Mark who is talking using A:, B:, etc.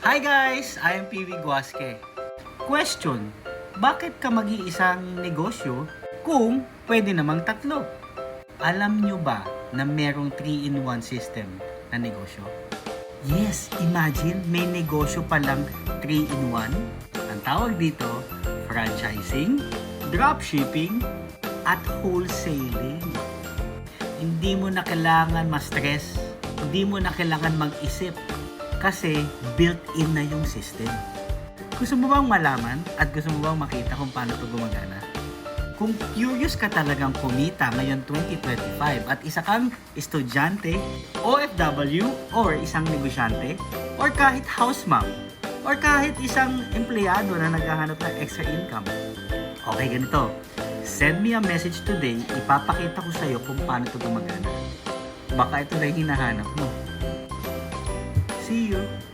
A: Hi guys! I am PV Guasque. Question, bakit ka mag-iisang negosyo kung pwede namang tatlo? Alam nyo ba na merong 3-in-1 system na negosyo? Yes, imagine may negosyo palang 3-in-1. Ang tawag dito, franchising, dropshipping, at wholesaling. Hindi mo na kailangan ma-stress, hindi mo na kailangan mag-isip kasi built-in na yung system. Gusto mo bang malaman at gusto mo bang makita kung paano ito gumagana? Kung curious ka talagang kumita ngayon 2025 at isa kang estudyante, OFW, or isang negosyante, or kahit house mom, or kahit isang empleyado na naghahanap ng extra income. Okay, ganito. Send me a message today, ipapakita ko sa'yo kung paano ito gumagana. Baka ito na yung hinahanap mo. See you!